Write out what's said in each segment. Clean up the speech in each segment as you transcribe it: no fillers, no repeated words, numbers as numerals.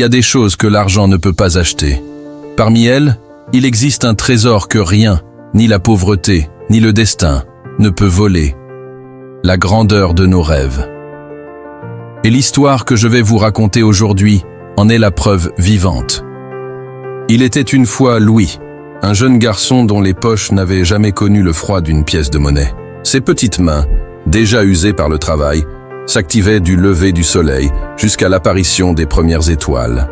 y a des choses que l'argent ne peut pas acheter. Parmi elles, il existe un trésor que rien, ni la pauvreté, ni le destin, ne peut voler. La grandeur de nos rêves. Et l'histoire que je vais vous raconter aujourd'hui en est la preuve vivante. Il était une fois Louis, un jeune garçon dont les poches n'avaient jamais connu le froid d'une pièce de monnaie. Ses petites mains, déjà usées par le travail, s'activaient du lever du soleil jusqu'à l'apparition des premières étoiles.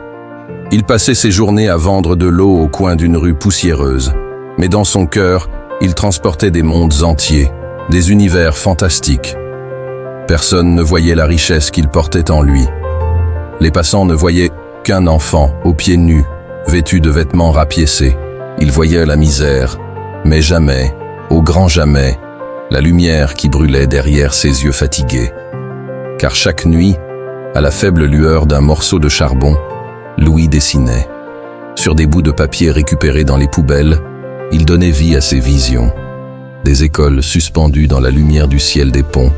Il passait ses journées à vendre de l'eau au coin d'une rue poussiéreuse, mais dans son cœur, il transportait des mondes entiers, des univers fantastiques. Personne ne voyait la richesse qu'il portait en lui. Les passants ne voyaient qu'un enfant aux pieds nus, vêtu de vêtements rapiécés. Ils voyaient la misère, mais jamais, au grand jamais, la lumière qui brûlait derrière ses yeux fatigués. Car chaque nuit, à la faible lueur d'un morceau de charbon, Louis dessinait. Sur des bouts de papier récupérés dans les poubelles, il donnait vie à ses visions. Des écoles suspendues dans la lumière du ciel des ponts,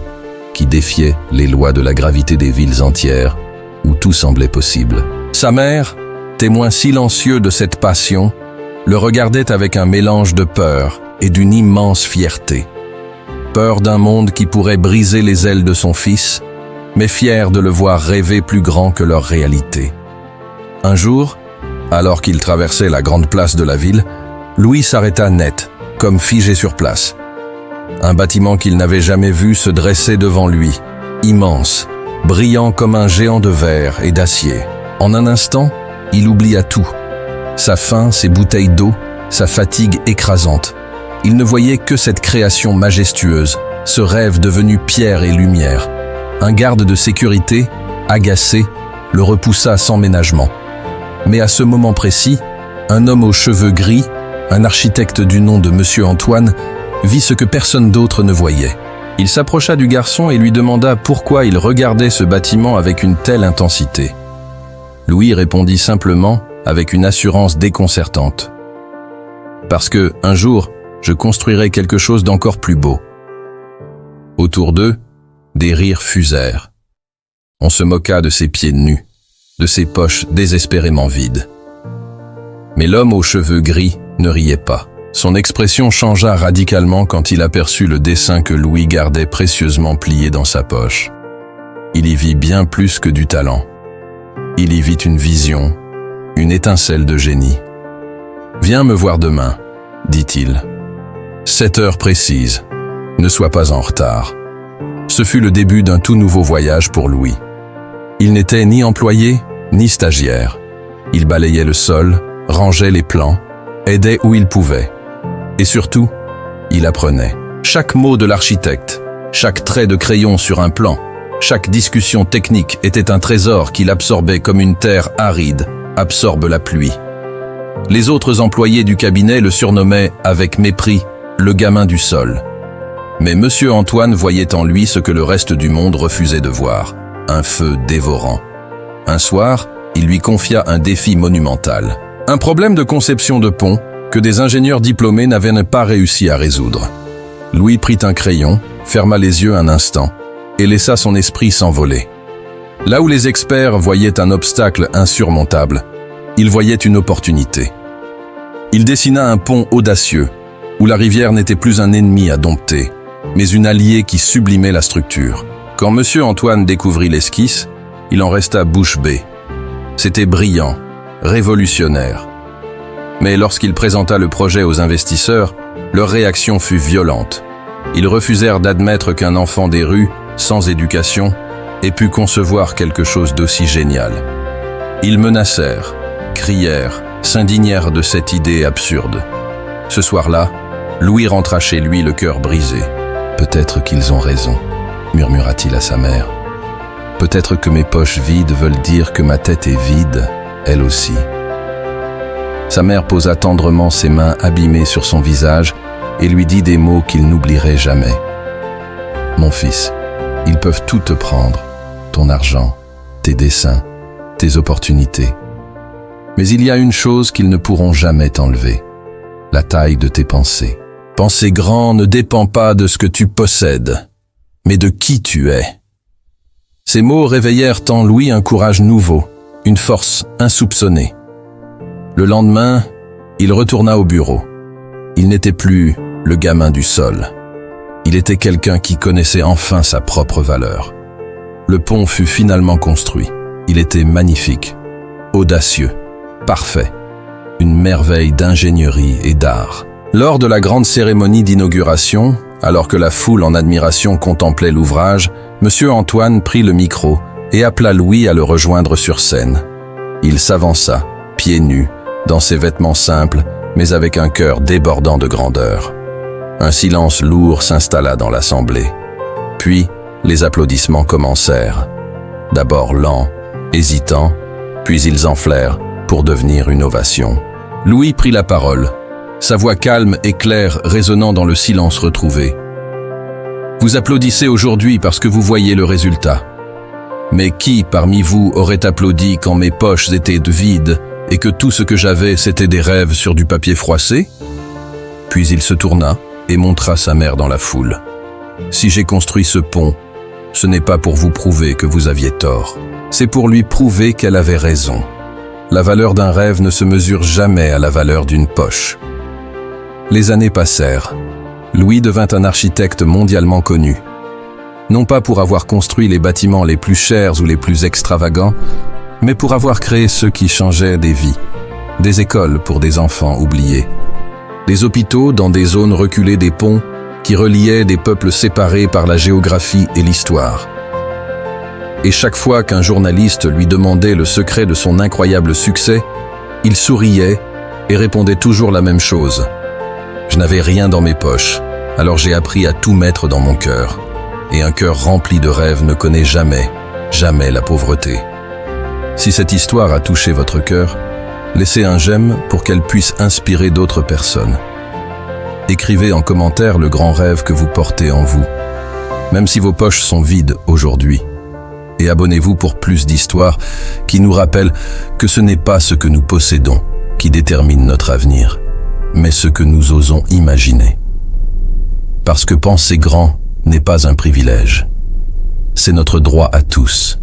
qui défiaient les lois de la gravité des villes entières, où tout semblait possible. Sa mère, témoin silencieux de cette passion, le regardait avec un mélange de peur et d'une immense fierté. Peur d'un monde qui pourrait briser les ailes de son fils, mais fière de le voir rêver plus grand que leur réalité. Un jour, alors qu'il traversait la grande place de la ville, Louis s'arrêta net, comme figé sur place. Un bâtiment qu'il n'avait jamais vu se dressait devant lui, immense, brillant comme un géant de verre et d'acier. En un instant, il oublia tout. Sa faim, ses bouteilles d'eau, sa fatigue écrasante. Il ne voyait que cette création majestueuse, ce rêve devenu pierre et lumière. Un garde de sécurité, agacé, le repoussa sans ménagement. Mais à ce moment précis, un homme aux cheveux gris, un architecte du nom de Monsieur Antoine, vit ce que personne d'autre ne voyait. Il s'approcha du garçon et lui demanda pourquoi il regardait ce bâtiment avec une telle intensité. Louis répondit simplement, avec une assurance déconcertante. « Parce que, un jour, je construirai quelque chose d'encore plus beau. » Autour d'eux, des rires fusèrent. On se moqua de ses pieds nus, de ses poches désespérément vides. Mais l'homme aux cheveux gris ne riait pas. Son expression changea radicalement quand il aperçut le dessin que Louis gardait précieusement plié dans sa poche. Il y vit bien plus que du talent. Il y vit une vision, une étincelle de génie. « Viens me voir demain, » dit-il. « 7 heures précises. Ne sois pas en retard. » Ce fut le début d'un tout nouveau voyage pour Louis. Il n'était ni employé, ni stagiaire. Il balayait le sol, rangeait les plans, aidait où il pouvait. Et surtout, il apprenait. Chaque mot de l'architecte, chaque trait de crayon sur un plan, chaque discussion technique était un trésor qu'il absorbait comme une terre aride absorbe la pluie. Les autres employés du cabinet le surnommaient, avec mépris, le gamin du sol. Mais Monsieur Antoine voyait en lui ce que le reste du monde refusait de voir, un feu dévorant. Un soir, il lui confia un défi monumental. Un problème de conception de pont que des ingénieurs diplômés n'avaient pas réussi à résoudre. Louis prit un crayon, ferma les yeux un instant et laissa son esprit s'envoler. Là où les experts voyaient un obstacle insurmontable, il voyait une opportunité. Il dessina un pont audacieux, où la rivière n'était plus un ennemi à dompter, mais une alliée qui sublimait la structure. Quand Monsieur Antoine découvrit l'esquisse, il en resta bouche bée. C'était brillant, révolutionnaire. Mais lorsqu'il présenta le projet aux investisseurs, leur réaction fut violente. Ils refusèrent d'admettre qu'un enfant des rues, sans éducation, ait pu concevoir quelque chose d'aussi génial. Ils menacèrent, crièrent, s'indignèrent de cette idée absurde. Ce soir-là, Louis rentra chez lui le cœur brisé. « Peut-être qu'ils ont raison », murmura-t-il à sa mère. « Peut-être que mes poches vides veulent dire que ma tête est vide, elle aussi. » Sa mère posa tendrement ses mains abîmées sur son visage et lui dit des mots qu'il n'oublierait jamais. « Mon fils, ils peuvent tout te prendre, ton argent, tes dessins, tes opportunités. Mais il y a une chose qu'ils ne pourront jamais t'enlever, la taille de tes pensées. Penser grand ne dépend pas de ce que tu possèdes, mais de qui tu es. » Ces mots réveillèrent en Louis un courage nouveau, une force insoupçonnée. Le lendemain, il retourna au bureau. Il n'était plus le gamin du sol. Il était quelqu'un qui connaissait enfin sa propre valeur. Le pont fut finalement construit. Il était magnifique, audacieux, parfait, une merveille d'ingénierie et d'art. Lors de la grande cérémonie d'inauguration, alors que la foule en admiration contemplait l'ouvrage, Monsieur Antoine prit le micro et appela Louis à le rejoindre sur scène. Il s'avança, pieds nus, dans ses vêtements simples, mais avec un cœur débordant de grandeur. Un silence lourd s'installa dans l'assemblée. Puis, les applaudissements commencèrent. D'abord lents, hésitants, puis ils enflèrent pour devenir une ovation. Louis prit la parole, sa voix calme et claire résonnant dans le silence retrouvé. Vous applaudissez aujourd'hui parce que vous voyez le résultat. Mais qui parmi vous aurait applaudi quand mes poches étaient vides et que tout ce que j'avais c'était des rêves sur du papier froissé? Puis il se tourna et montra sa mère dans la foule. Si j'ai construit ce pont, ce n'est pas pour vous prouver que vous aviez tort. C'est pour lui prouver qu'elle avait raison. La valeur d'un rêve ne se mesure jamais à la valeur d'une poche. Les années passèrent. Louis devint un architecte mondialement connu. Non pas pour avoir construit les bâtiments les plus chers ou les plus extravagants, mais pour avoir créé ceux qui changeaient des vies. Des écoles pour des enfants oubliés. Des hôpitaux dans des zones reculées, des ponts qui reliaient des peuples séparés par la géographie et l'histoire. Et chaque fois qu'un journaliste lui demandait le secret de son incroyable succès, il souriait et répondait toujours la même chose. Je n'avais rien dans mes poches, alors j'ai appris à tout mettre dans mon cœur. Et un cœur rempli de rêves ne connaît jamais, jamais la pauvreté. Si cette histoire a touché votre cœur, laissez un j'aime pour qu'elle puisse inspirer d'autres personnes. Écrivez en commentaire le grand rêve que vous portez en vous, même si vos poches sont vides aujourd'hui. Et abonnez-vous pour plus d'histoires qui nous rappellent que ce n'est pas ce que nous possédons qui détermine notre avenir, mais ce que nous osons imaginer. Parce que penser grand n'est pas un privilège, c'est notre droit à tous.